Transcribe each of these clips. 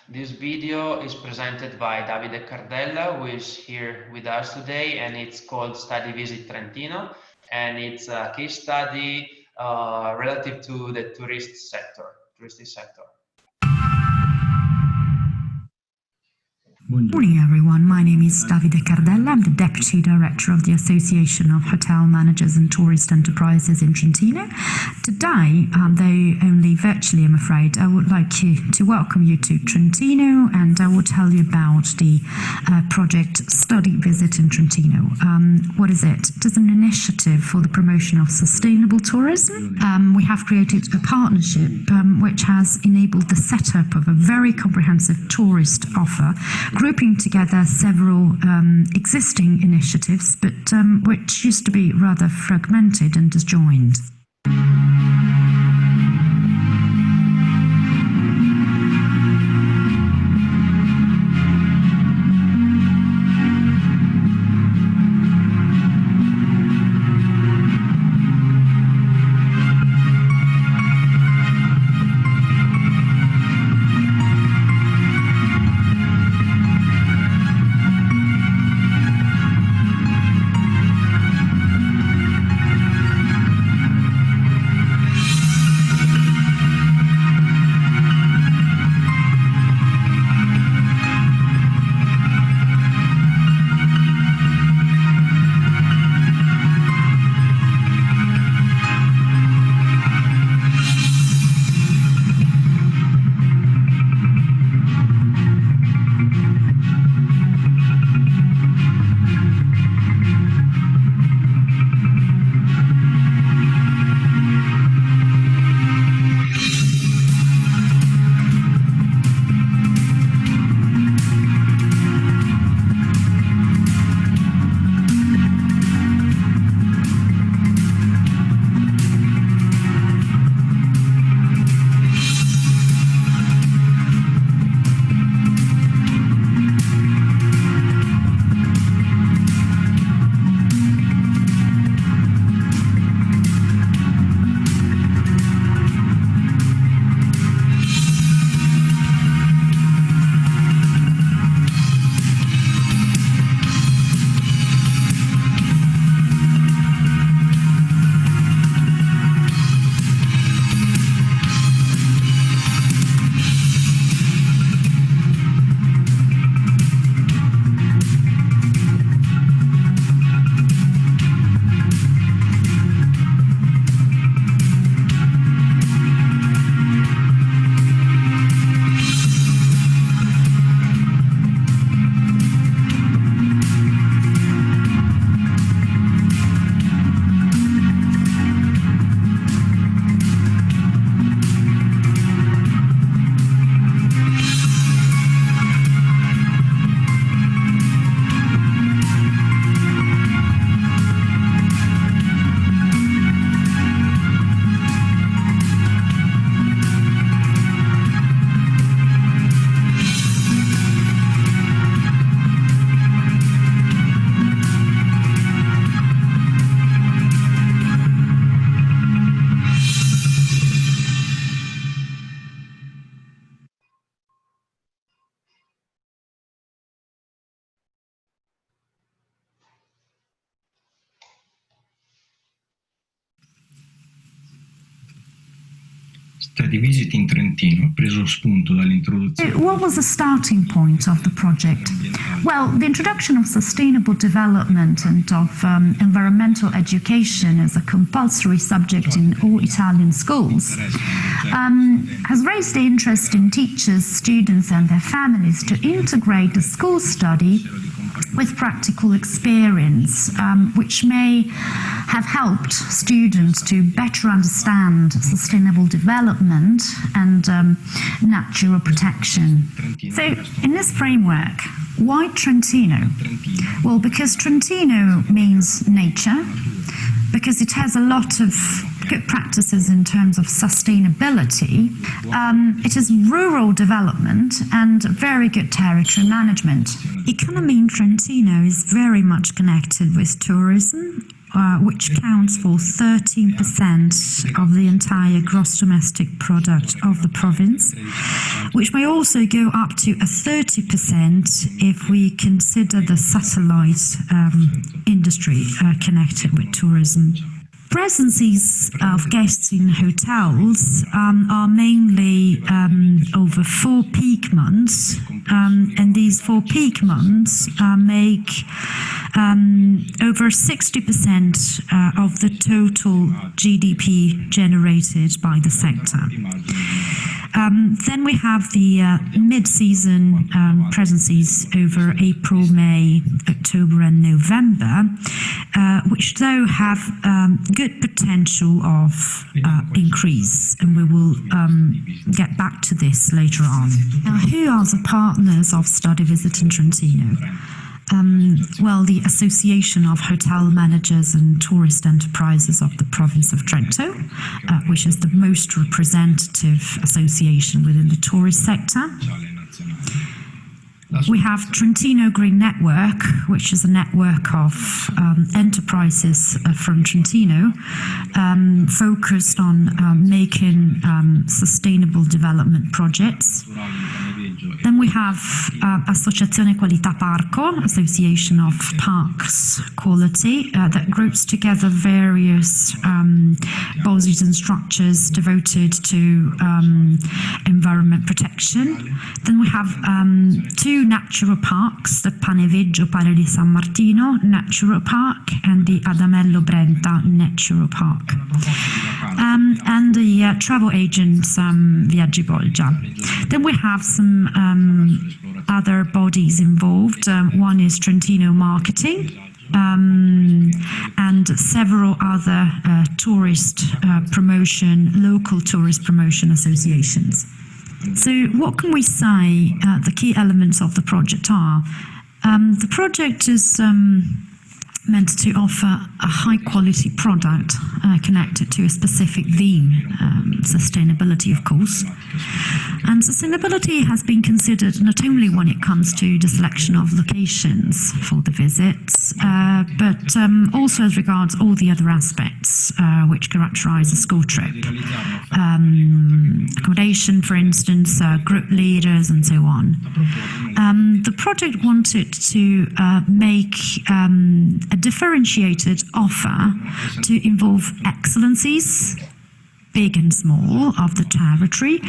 This video is presented by Davide Cardella, who is here with us today, and it's called Study Visit Trentino, and it's a case study relative to the touristic sector. Good morning, everyone. My name is Davide Cardella. I'm the Deputy Director of the Association of Hotel Managers and Tourist Enterprises in Trentino. Today, though only virtually, I'm afraid, I would like to welcome you to Trentino, and I will tell you about the project Study Visit in Trentino. What is it? It is an initiative for the promotion of sustainable tourism. We have created a partnership which has enabled the setup of a very comprehensive tourist offer, grouping together several existing initiatives, but which used to be rather fragmented and disjoined. Study Visit in Trentino, preso spunto dall'introduzione. What was the starting point of the project? Well, the introduction of sustainable development and of environmental education as a compulsory subject in all Italian schools has raised the interest in teachers, students and their families to integrate the school study with practical experience, which may have helped students to better understand sustainable development and natural protection. So, in this framework, why Trentino? Well, because Trentino means nature, because it has a lot of good practices in terms of sustainability. It is rural development and very good territory management. Economy in Trentino is very much connected with tourism, which counts for 13% of the entire gross domestic product of the province, which may also go up to 30% if we consider the satellite industry connected with tourism. Presences of guests in hotels are mainly over 4 peak months, and these 4 peak months make over 60% of the total GDP generated by the sector. Then we have the mid-season presences over April, May, October and November, which though have good potential of increase, and we will get back to this later on. Now, who are the partners of Study Visit in Trentino? Well, the Association of Hotel Managers and Tourist Enterprises of the Province of Trento, which is the most representative association within the tourist sector. We have Trentino Green Network, which is a network of enterprises from Trentino focused on making sustainable development projects. Then we have Associazione Qualità Parco, Association of Parks Quality, that groups together various bodies and structures devoted to environment protection. Then we have 2 natural parks, the Paneveggio Pare di San Martino Natural Park and the Adamello Brenta Natural Park. And the travel agents Viaggi Bolgia. Then we have some other bodies involved. One is Trentino Marketing, and several other local tourist promotion associations. So what can we say the key elements of the project are? The project is meant to offer a high-quality product connected to a specific theme, sustainability, of course. And sustainability has been considered not only when it comes to the selection of locations for the visits, but also as regards all the other aspects which characterize a school trip. Accommodation, for instance, group leaders, and so on. The project wanted to make a differentiated offer to involve excellencies, big and small, of the territory,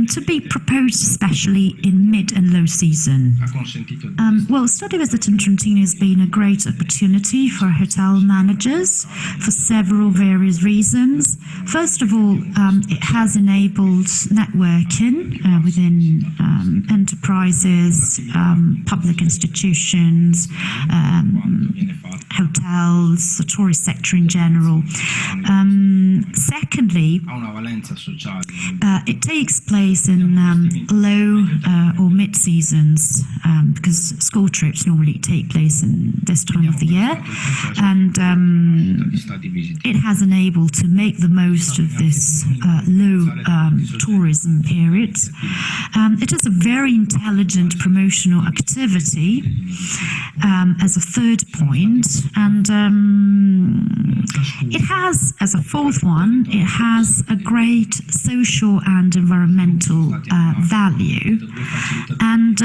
to be proposed especially in mid and low season. Well, Study Visit in Trentino has been a great opportunity for hotel managers for several various reasons. First of all, it has enabled networking within enterprises, public institutions, hotels, the tourist sector in general. Secondly, it takes place in low or mid seasons because school trips normally take place in this time of the year, and it has enabled to make the most of this low tourism period. It is a very intelligent promotional activity as a third point, and it has, as a fourth one, it has a great social and environmental value. And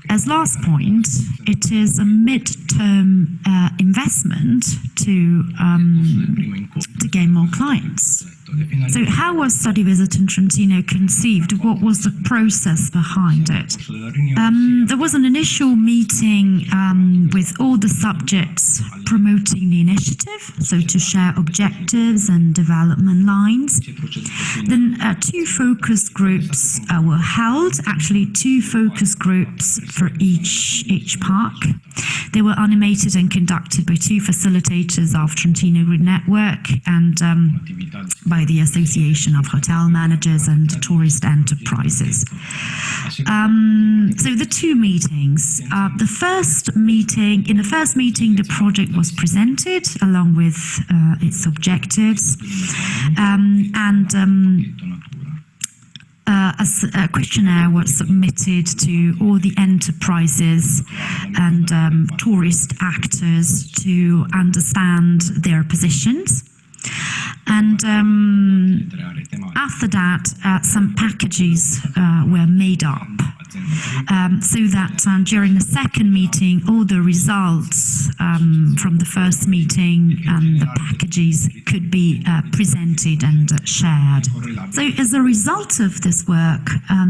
as last point, it is a mid-term investment to gain more clients. So how was Study Visit in Trentino conceived? What was the process behind it? There was an initial meeting with all the subjects promoting the initiative, so to share objectives and development lines. Then 2 focus groups were held, actually 2 focus groups for each park. They were animated and conducted by 2 facilitators of Trentino Green Network and by the Association of Hotel Managers and Tourist Enterprises. So the 2 meetings. In the first meeting, the project was presented along with its objectives, and a questionnaire was submitted to all the enterprises and tourist actors to understand their positions. And after that, some packages were made up so that during the second meeting, all the results from the first meeting and the packages could be presented and shared. So as a result of this work,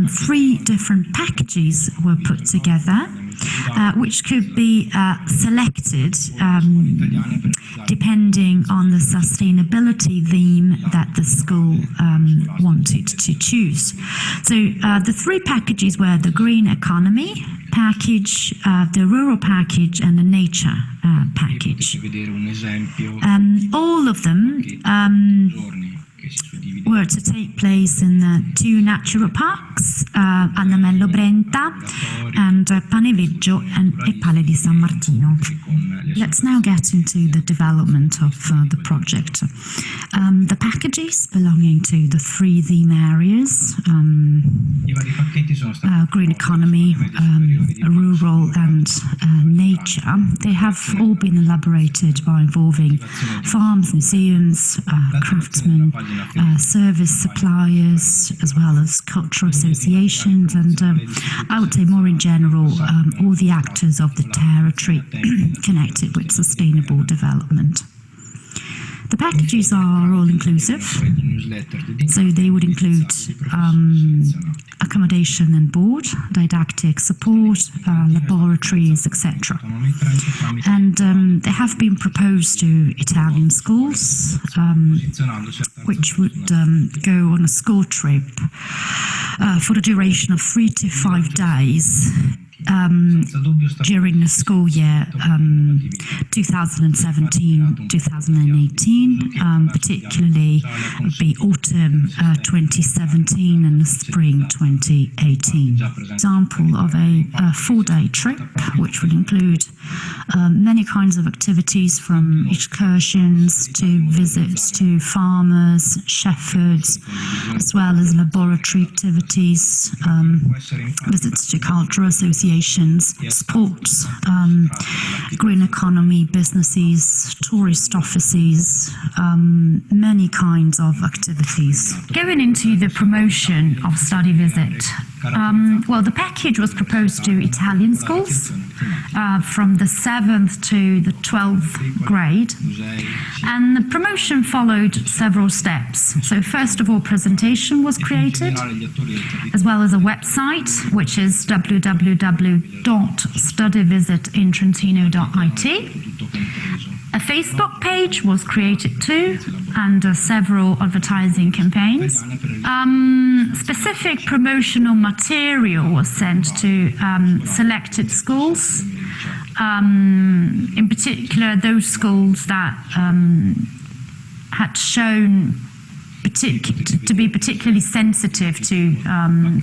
3 different packages were put together, which could be selected depending on the sustainability theme that the school wanted to choose. So the 3 packages were the green economy package, the rural package, and the nature package. All of them were to take place in 2 natural parks, Annamello Brenta and Paneveggio and Pale di San Martino. Let's now get into the development of the project. The packages belonging to the 3 theme areas, green economy, rural and nature, they have all been elaborated by involving farms, museums, craftsmen, service suppliers, as well as cultural associations, and I would say more in general, all the actors of the territory connected with sustainable development. The packages are all-inclusive, so they would include accommodation and board, didactic support, laboratories, etc. And they have been proposed to Italian schools, which would go on a school trip for the duration of 3 to 5 days. During the school year 2017-2018, particularly would be autumn 2017 and the spring 2018. Example of a 4-day trip, which would include many kinds of activities, from excursions to visits to farmers, shepherds, as well as laboratory activities, visits to cultural associations, sports, green economy, businesses, tourist offices, many kinds of activities. Going into the promotion of study visit, well, the package was proposed to Italian schools from the 7th to the 12th grade, and the promotion followed several steps. So first of all, presentation was created, as well as a website, which is www.studyvisitInTrentino.it. A Facebook page was created too, and several advertising campaigns. Specific promotional material was sent to selected schools, in particular those schools that had shown to be particularly sensitive to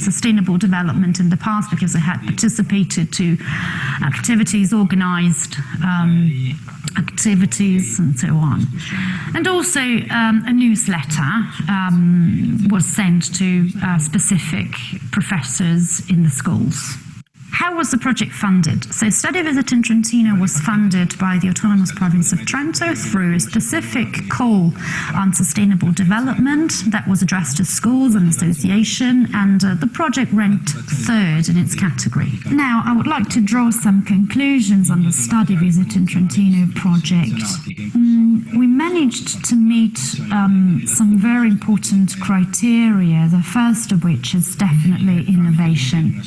sustainable development in the past, because they had participated to activities, organized activities, and so on. And also a newsletter was sent to specific professors in the schools. How was the project funded? So Study Visit in Trentino was funded by the Autonomous Province of Trento through a specific call on sustainable development that was addressed to schools and association, and the project ranked 3rd in its category. Now, I would like to draw some conclusions on the Study Visit in Trentino project. We managed to meet some very important criteria, the first of which is definitely innovation.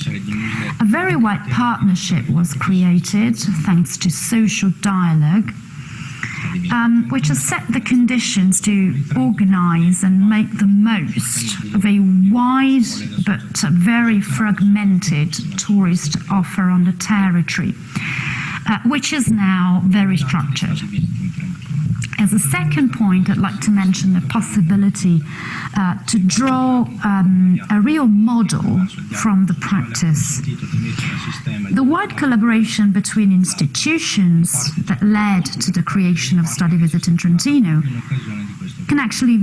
A very wide partnership was created thanks to social dialogue, which has set the conditions to organize and make the most of a wide but very fragmented tourist offer on the territory, which is now very structured. As a second point, I'd like to mention the possibility to draw a real model from the practice. The wide collaboration between institutions that led to the creation of Study Visit in Trentino can can actually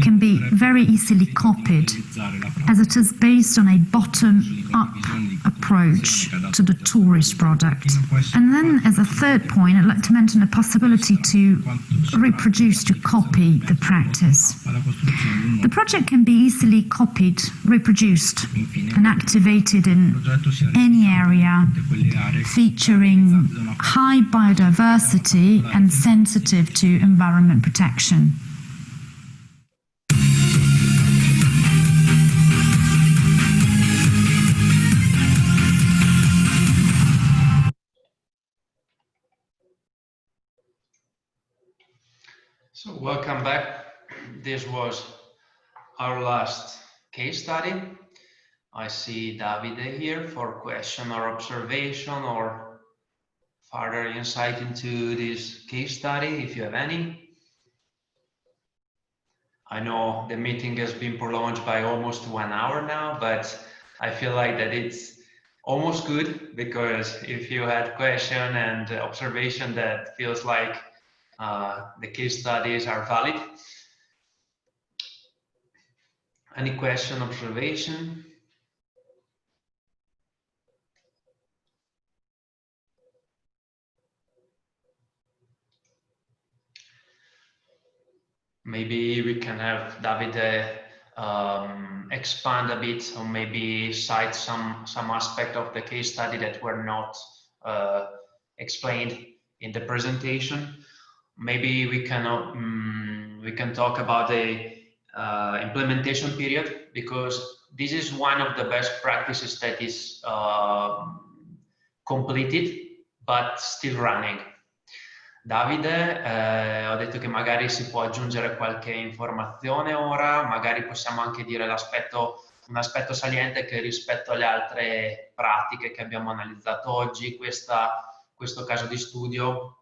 can be very easily copied, as it is based on a bottom-up approach to the tourist product. And then, as a third point, I'd like to mention the possibility to reproduce, to copy the practice. The project can be easily copied, reproduced, and activated in any area featuring high biodiversity and sensitive to environment protection. So welcome back. This was our last case study. I see Davide here for question or observation or further insight into this case study, if you have any. I know the meeting has been prolonged by almost 1 hour now, but I feel like that it's almost good, because if you had question and observation, that feels like the case studies are valid. Any question, observation? Maybe we can have Davide expand a bit, or maybe cite some aspect of the case study that were not explained in the presentation. Maybe we can talk about the implementation period, because this is one of the best practices that is completed but still running. Davide, ho detto che magari si può aggiungere qualche informazione ora, magari possiamo anche dire un aspetto saliente, che rispetto alle altre pratiche che abbiamo analizzato oggi, questo caso di studio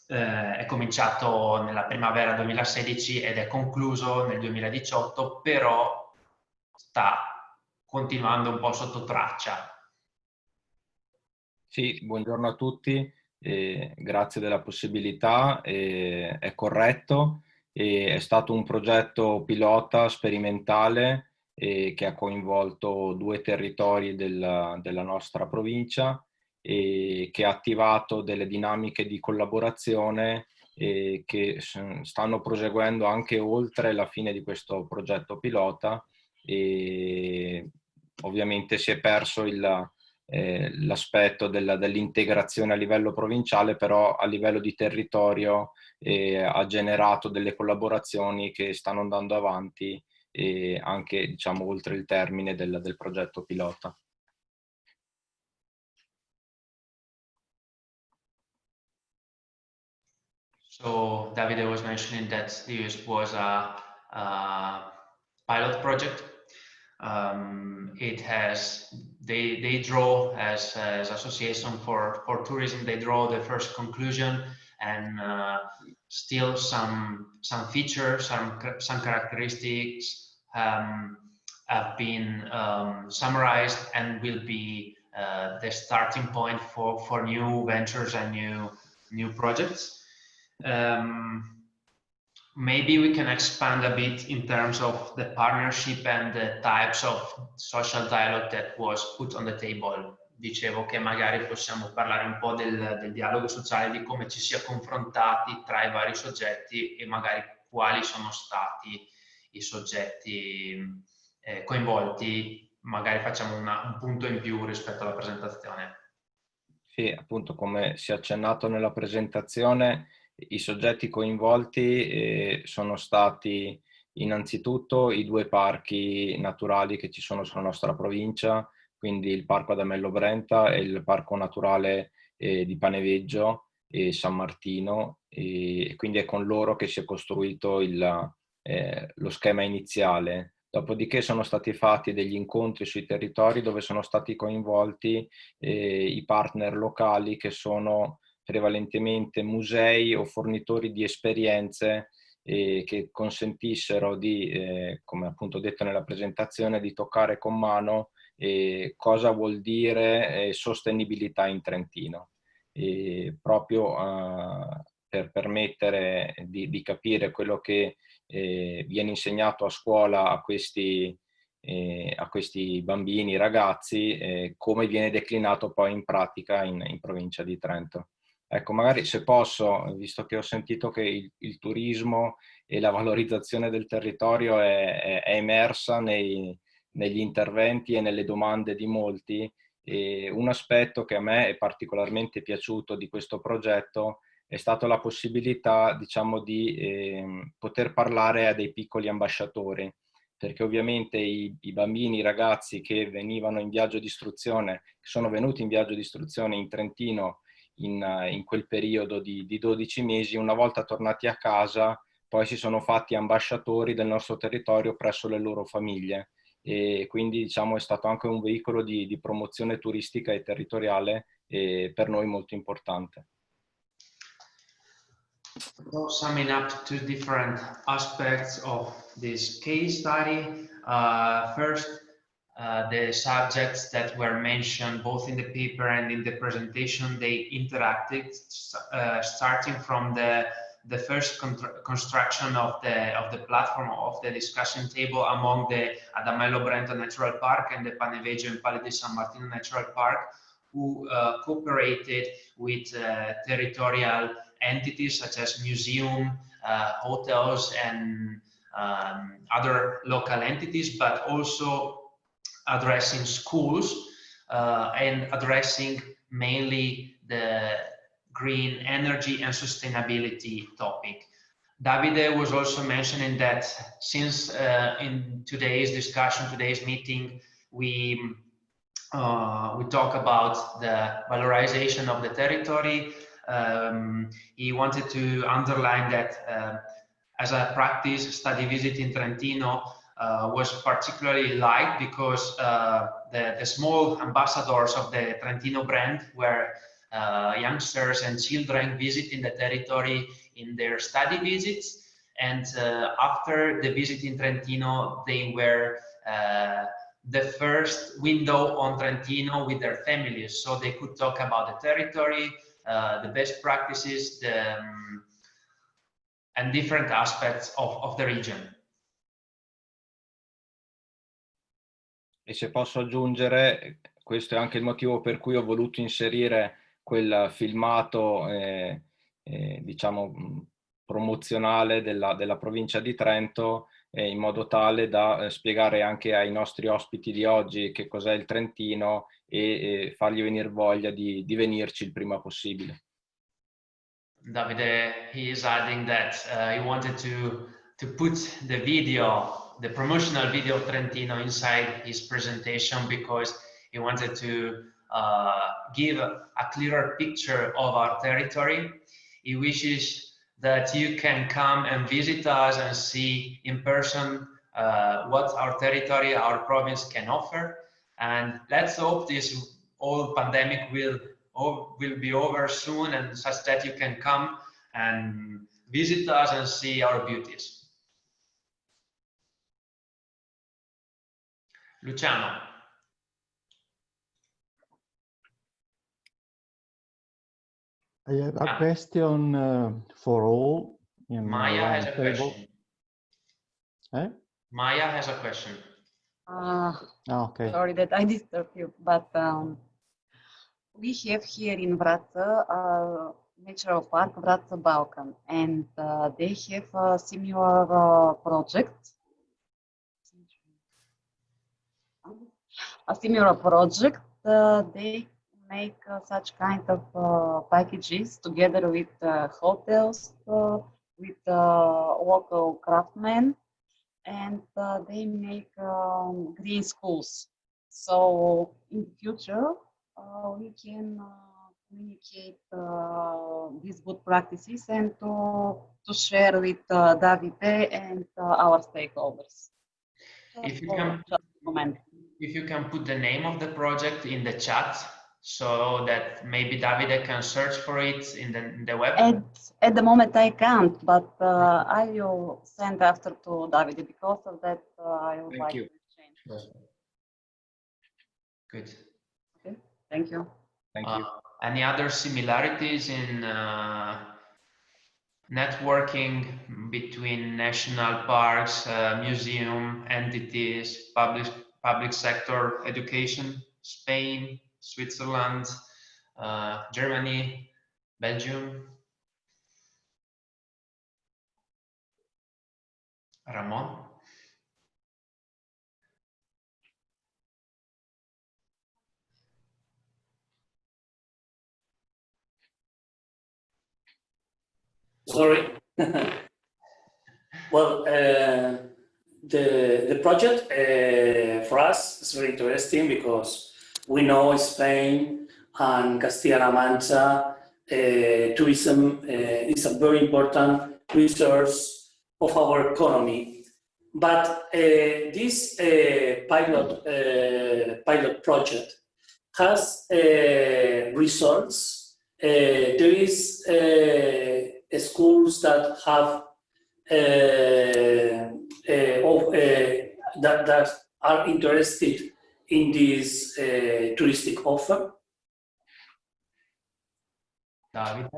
è cominciato nella primavera 2016 ed è concluso nel 2018, però sta continuando un po' sotto traccia. Sì, buongiorno a tutti, grazie della possibilità, è corretto, è stato un progetto pilota sperimentale che ha coinvolto 2 territori della nostra provincia, e che ha attivato delle dinamiche di collaborazione che stanno proseguendo anche oltre la fine di questo progetto pilota, e ovviamente si è perso l'aspetto dell'integrazione a livello provinciale, però a livello di territorio ha generato delle collaborazioni che stanno andando avanti anche, diciamo, oltre il termine del progetto pilota. So Davide was mentioning that this was a pilot project. They draw as association for tourism. They draw the first conclusion, and still some features, some characteristics have been summarized and will be the starting point for new ventures and new projects. Maybe we can expand a bit in terms of the partnership and the types of social dialogue that was put on the table. Dicevo che magari possiamo parlare un po' del dialogo sociale, di come ci si è confrontati tra i vari soggetti e magari quali sono stati i soggetti coinvolti. Magari facciamo un punto in più rispetto alla presentazione. Sì, appunto, come si è accennato nella presentazione, i soggetti coinvolti sono stati innanzitutto i 2 parchi naturali che ci sono sulla nostra provincia, quindi il Parco Adamello Brenta e il Parco Naturale di Paneveggio e San Martino, e quindi è con loro che si è costruito lo schema iniziale. Dopodiché sono stati fatti degli incontri sui territori dove sono stati coinvolti i partner locali, che sono prevalentemente musei o fornitori di esperienze che consentissero di, come appunto detto nella presentazione, di toccare con mano cosa vuol dire sostenibilità in Trentino. Proprio per permettere di capire quello che viene insegnato a scuola a questi bambini, ragazzi, come viene declinato poi in pratica in provincia di Trento. Ecco, magari se posso, visto che ho sentito che il turismo e la valorizzazione del territorio è emersa negli interventi e nelle domande di molti, e un aspetto che a me è particolarmente piaciuto di questo progetto è stata la possibilità, diciamo, di poter parlare a dei piccoli ambasciatori, perché ovviamente i bambini, i ragazzi che venivano in viaggio di istruzione, che sono venuti in viaggio di istruzione in Trentino in quel periodo di 12 mesi, una volta tornati a casa, poi si sono fatti ambasciatori del nostro territorio presso le loro famiglie, e quindi diciamo è stato anche un veicolo di promozione turistica e territoriale per noi molto importante. So summing up two different aspects of this case study. First, the subjects that were mentioned both in the paper and in the presentation, they interacted, starting from the first construction of the platform of the discussion table among the Adamello Brento Natural Park and the Paneveggio and Palle di San Martino Natural Park, who cooperated with territorial entities such as museum, hotels, and other local entities, but also addressing schools and addressing mainly the green energy and sustainability topic. Davide was also mentioning that since in today's discussion, today's meeting, we talk about the valorization of the territory. He wanted to underline that as a practice, study visit in Trentino was particularly liked because the small ambassadors of the Trentino brand were youngsters and children visiting the territory in their study visits. And after the visit in Trentino, they were the first window on Trentino with their families, so they could talk about the territory, the best practices, and different aspects of the region. E se posso aggiungere, questo è anche il motivo per cui ho voluto inserire quel filmato, diciamo, promozionale della provincia di Trento, in modo tale da spiegare anche ai nostri ospiti di oggi che cos'è il Trentino e fargli venire voglia di venirci il prima possibile. Davide, he is adding that he wanted to put the video, the promotional video of Trentino inside his presentation because he wanted to give a clearer picture of our territory. He wishes that you can come and visit us and see in person what our territory, our province can offer. And let's hope this whole pandemic will be over soon, and such that you can come and visit us and see our beauties. Luciano. I have a question for all. Maya has a question. Maya has a question. Okay. Sorry that I disturbed you, but we have here in Wrață Natural Park Wrață Balkan, and they have a similar project. They make such kind of packages together with hotels, with local craftsmen, and they make green schools. So in the future, we can communicate these good practices and to share with Davide and our stakeholders. If you can put the name of the project in the chat, so that maybe Davide can search for it in the web. At the moment I can't, but I will send after to Davide. Because of that, I would like to change. Good. Okay. Thank you. Thank you. Any other similarities networking between national parks, museum entities, public sector education, Spain, Switzerland, Germany, Belgium. Ramon? Sorry. Well, the project for us is very interesting because we know Spain and Castilla-La Mancha tourism is a very important resource of our economy. But this pilot project has results. There is schools that have that are interested in this touristic offer. Davide,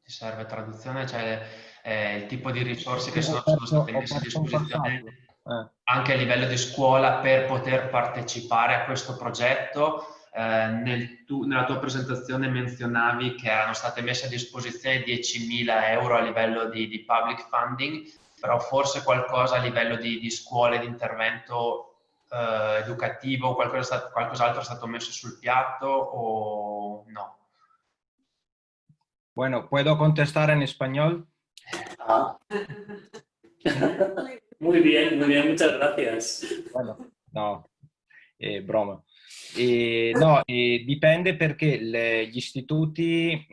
ti serve traduzione? Cioè il tipo di risorse che sono state messe a disposizione anche a livello di scuola per poter partecipare a questo progetto. Nella tua presentazione menzionavi che erano state messe a disposizione 10.000 euro a livello di public funding, però forse qualcosa a livello di scuole, di intervento educativo, qualcos'altro è stato messo sul piatto o no? Bueno, ¿puedo contestar en español? Muy bien, muchas gracias. Bueno, no, broma. No, dipende perché gli istituti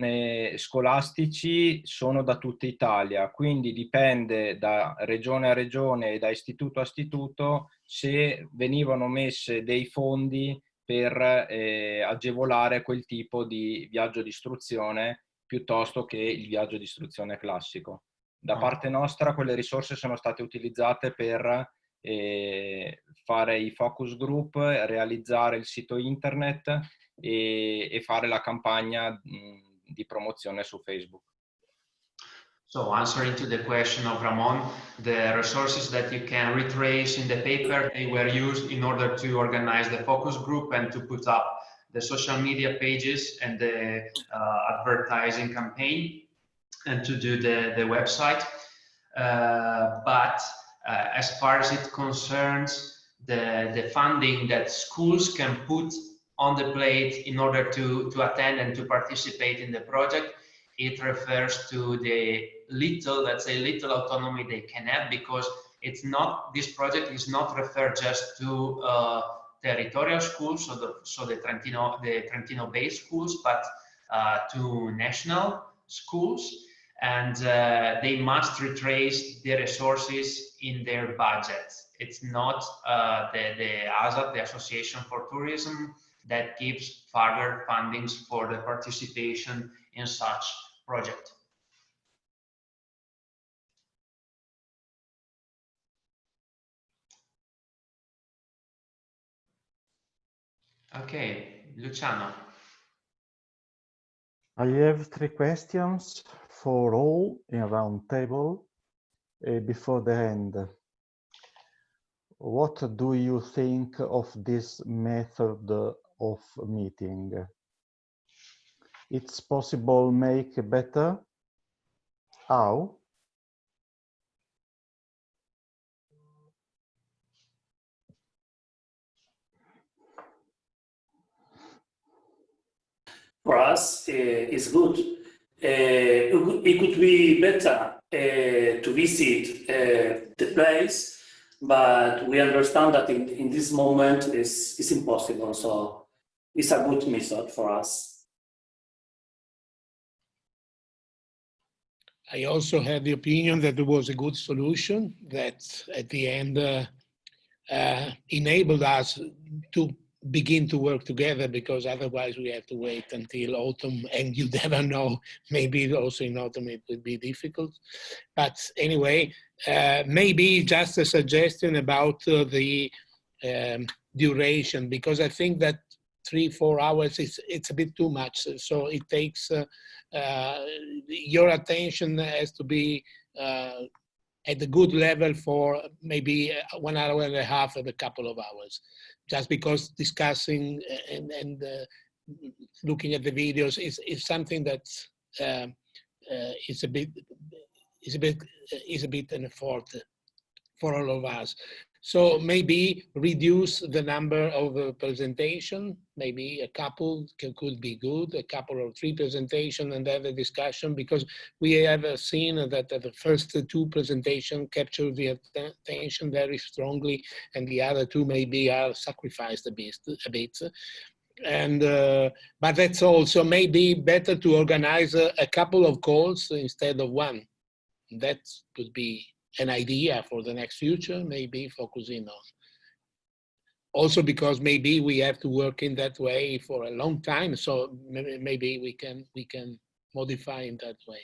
scolastici sono da tutta Italia, quindi dipende da regione a regione e da istituto a istituto se venivano messe dei fondi per agevolare quel tipo di viaggio di istruzione piuttosto che il viaggio di istruzione classico. Da parte nostra quelle risorse sono state utilizzate per fare i focus group, realizzare il sito internet e fare la campagna di promozione su Facebook. So answering to the question of Ramon, the resources that you can retrace in the paper, they were used in order to organize the focus group and to put up the social media pages and the advertising campaign and to do the website. But as far as it concerns the funding that schools can put on the plate in order to attend and to participate in the project, it refers to the let's say little autonomy they can have, because it's not, this project is not referred just to territorial schools, so the Trentino based schools, but to national schools, and they must retrace the resources in their budget. It's not the ASAT, the Association for Tourism, that gives further fundings for the participation in such project. Okay, Luciano. I have 3 questions for all in round table before the end. What do you think of this method of meeting? It's possible make better? How? For us, it's good. It could be better to visit the place, but we understand that in this moment it's impossible. So it's a good method for us. I also had the opinion that it was a good solution that at the end enabled us to begin to work together, because otherwise we have to wait until autumn, and you never know, maybe also in autumn it would be difficult. But anyway, maybe just a suggestion about the duration, because I think that 3-4 hours, it's a bit too much. So it takes your attention has to be at a good level for maybe 1 hour and a half of a couple of hours, just because discussing and looking at the videos is something that is a bit an effort for all of us. So maybe reduce the number of presentation, maybe a couple could be good, a couple or 3 presentations and have a discussion, because we have seen that the first 2 presentations capture the attention very strongly, and the other 2 maybe are sacrificed a bit. And but that's also maybe better to organize a couple of calls instead of 1. That could be an idea for the next future, maybe focusing on. Also because maybe we have to work in that way for a long time, so maybe we can modify in that way.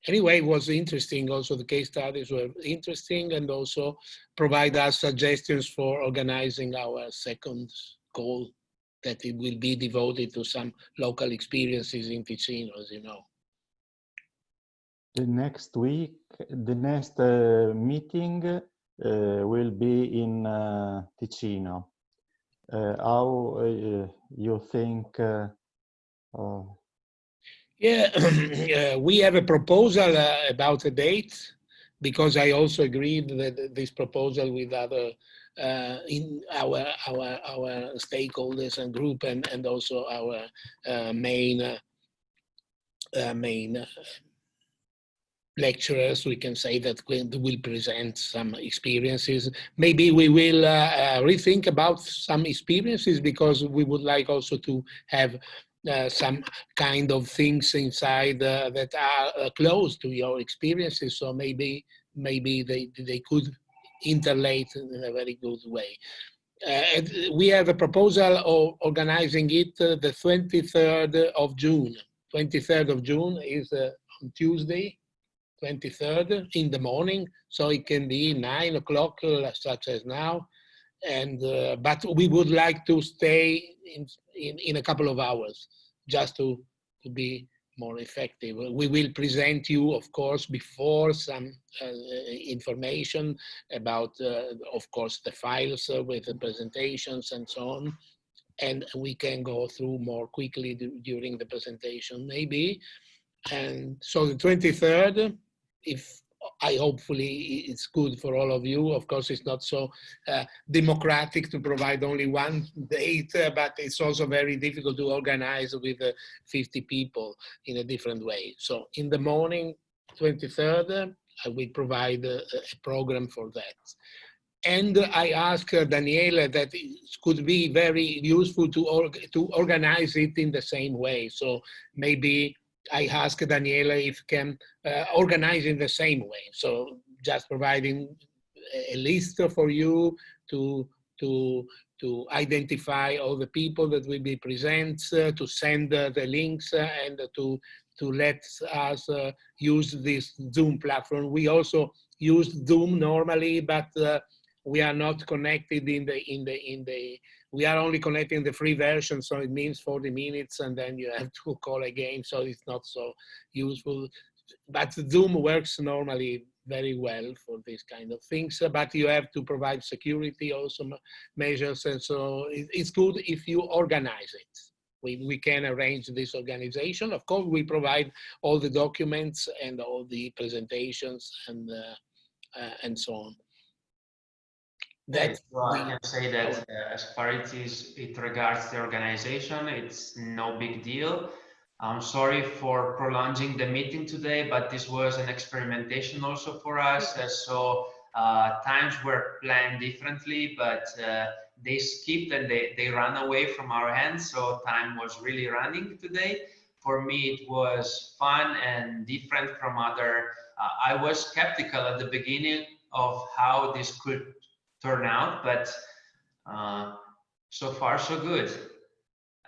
Anyway, it was interesting. Also, the case studies were interesting, and also provide us suggestions for organizing our second call, that it will be devoted to some local experiences in Ticino, as you know. The next week, the next meeting will be in Ticino. How you think? Yeah, we have a proposal about a date, because I also agreed that this proposal with other in our stakeholders and group, and also our main lecturers, we can say, that will present some experiences. Maybe we will rethink about some experiences, because we would like also to have some kind of things inside that are close to your experiences. So maybe they could interlate in a very good way. We have a proposal of organizing it the 23rd of June. 23rd of June is on Tuesday, 23rd in the morning, so it can be 9 o'clock, such as now, and but we would like to stay in a couple of hours, just to be more effective. We will present you, of course, before some information about, of course, the files with the presentations and so on, and we can go through more quickly during the presentation, maybe. And so the 23rd, if hopefully it's good for all of you. Of course, it's not so democratic to provide only one date, but it's also very difficult to organize with 50 people in a different way. So in the morning, 23rd, I will provide a program for that. And I asked Daniele that it could be very useful to organize it in the same way. So maybe I asked Daniela if can organize in the same way. So just providing a list for you to identify all the people that will be present, to send the links, and to let us use this Zoom platform. We also use Zoom normally, but we are not connected we are only connecting the free version, so it means 40 minutes and then you have to call again, so it's not so useful. But Zoom works normally very well for these kind of things, but you have to provide security also measures, and so it's good if you organize it. We can arrange this organization. Of course, we provide all the documents and all the presentations and so on. So I can say that as far as it regards the organization, it's no big deal. I'm sorry for prolonging the meeting today, but this was an experimentation also for us. So times were planned differently, but they skipped and they ran away from our hands. So time was really running today. For me, it was fun and different from other. I was skeptical at the beginning of how this could turn out, but so far so good.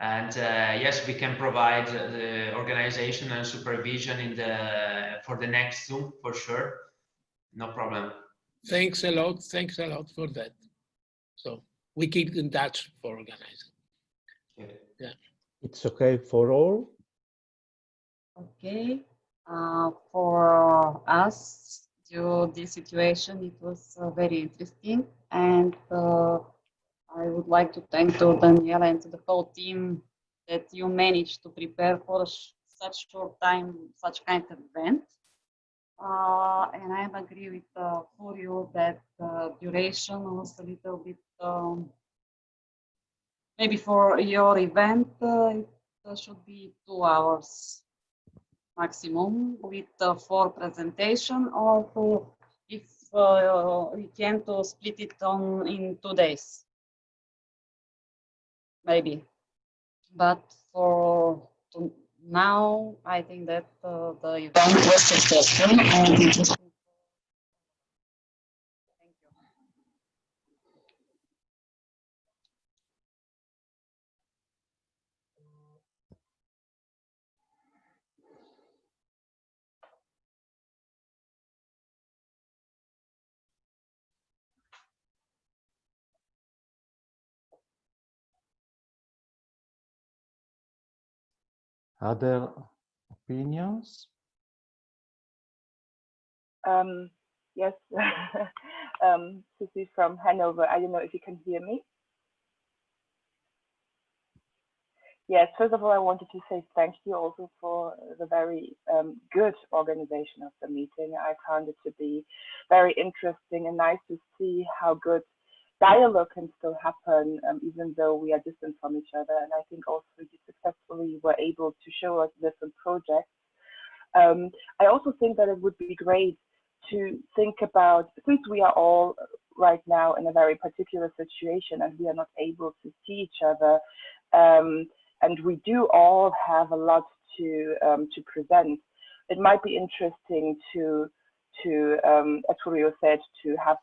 And yes, we can provide the organization and supervision for the next Zoom for sure. No problem. Thanks a lot for that. So we keep in touch for organizing. Yeah. It's okay for all? Okay. For us, due to this situation, it was very interesting, and I would like to thank to Daniela and to the whole team that you managed to prepare for such short time such kind of event. And I agree with Furio that the duration was a little bit, maybe for your event, it should be 2 hours maximum with 4 presentation, or if we can to split it on in 2 days, maybe. But for now, I think that the event was successful, and it was. Thank you. Other opinions? Yes, Susie from Hanover. I don't know if you can hear me. Yes, first of all, I wanted to say thank you also for the very good organization of the meeting. I found it to be very interesting and nice to see how good dialogue can still happen, even though we are distant from each other. And I think also you successfully were able to show us different projects. I also think that it would be great to think about, since we are all right now in a very particular situation and we are not able to see each other, and we do all have a lot to present. It might be interesting to as Furio said, to have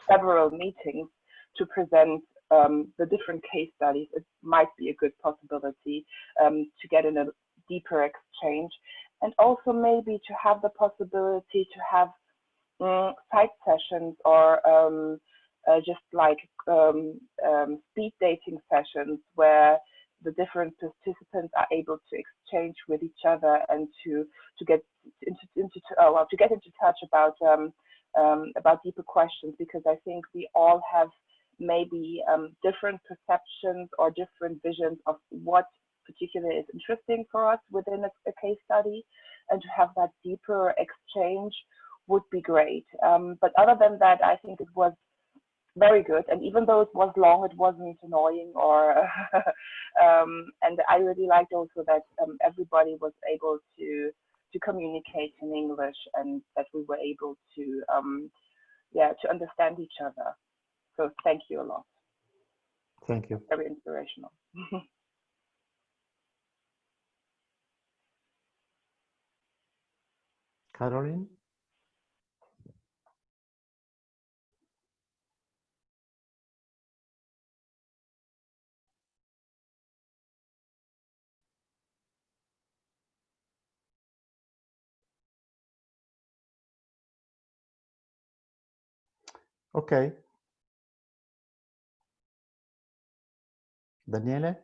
several meetings to present the different case studies. It might be a good possibility to get in a deeper exchange, and also maybe to have the possibility to have side sessions or just like speed dating sessions where the different participants are able to exchange with each other and to get into touch about deeper questions, because I think we all have maybe different perceptions or different visions of what particularly is interesting for us within a case study, and to have that deeper exchange would be great. But other than that, I think it was very good, and even though it was long, it wasn't annoying or and I really liked also that everybody was able to communicate in English, and that we were able to to understand each other. So thank you a lot. Thank you. Very inspirational. Caroline? Okay. Daniele,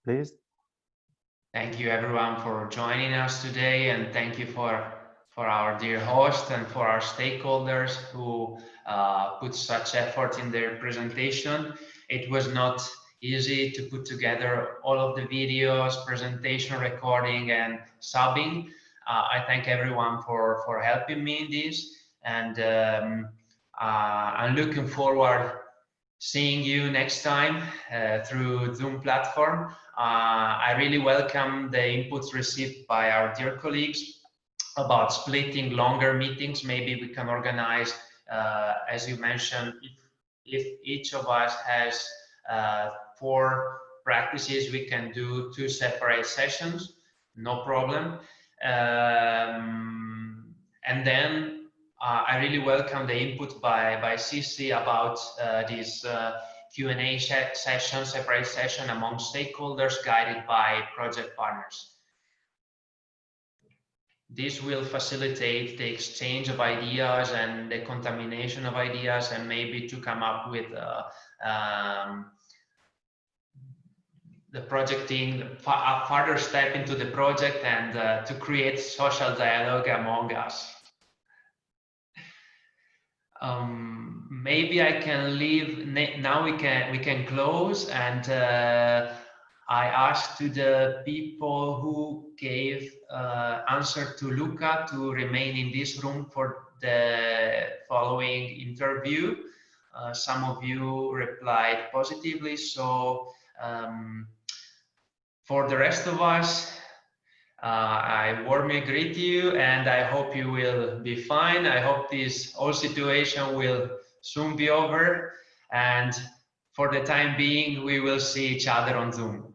please. Thank you everyone for joining us today, and thank you for our dear host and for our stakeholders who put such effort in their presentation. It was not easy to put together all of the videos, presentation, recording, and subbing. I thank everyone for helping me in this, and I'm looking forward seeing you next time through Zoom platform. I really welcome the inputs received by our dear colleagues about splitting longer meetings. Maybe we can organize, as you mentioned, if each of us has 4 practices, we can do 2 separate sessions, no problem. And then I really welcome the input by Sisi about this Q&A session, separate session among stakeholders guided by project partners. This will facilitate the exchange of ideas and the contamination of ideas, and maybe to come up with the projecting, a further step into the project and to create social dialogue among us. Maybe I can leave now. We can close, and I ask to the people who gave answer to Luca to remain in this room for the following interview. Some of you replied positively, so for the rest of us, I warmly greet you, and I hope you will be fine. I hope this whole situation will soon be over, and for the time being, we will see each other on Zoom.